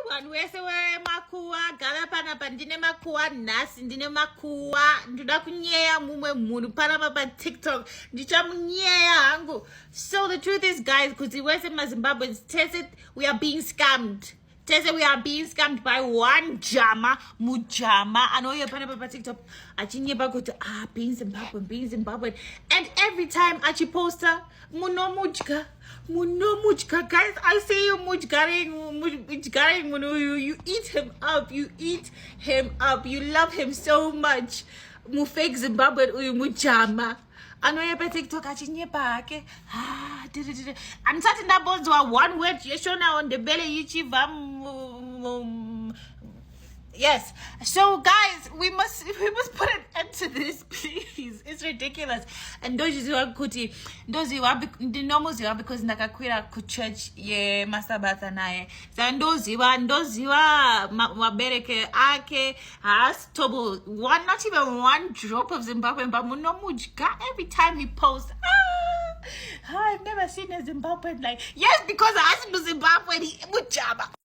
vanhu vese vemakuwa gara panapa ndine makuwa nhasi ndine makuwa ndoda kunyeya mumwe munhu panapa patiktok ndichamunyeya hangu. So the truth is, guys, kuti wese mazimbabweans tese we are being scammed. Tese we are being scammed by one mujama anouya panapa patiktok achinyepa kuti being Zimbabwean, and every time achiposta munomudya. Guys, I see you mujgaring you eat him up, you love him so much. Mufake Zimbabwean uyu mujama anouya patiktok achinyepa hake andisati ndabonzwa one word yeshona on the belly yichibva. Yes. So guys, we must put an end to this, please. It's ridiculous. And ndoziva kuti ndinomuziva because ndakakwira kuchurch yemasabata naye. Saka ndoziva mabereke ake haasitobo not even one drop of Zimbabwean, but munomudya every time he posts. I've never seen a Zimbabwean like, yes, because I asked Zimbabwean, he mujama.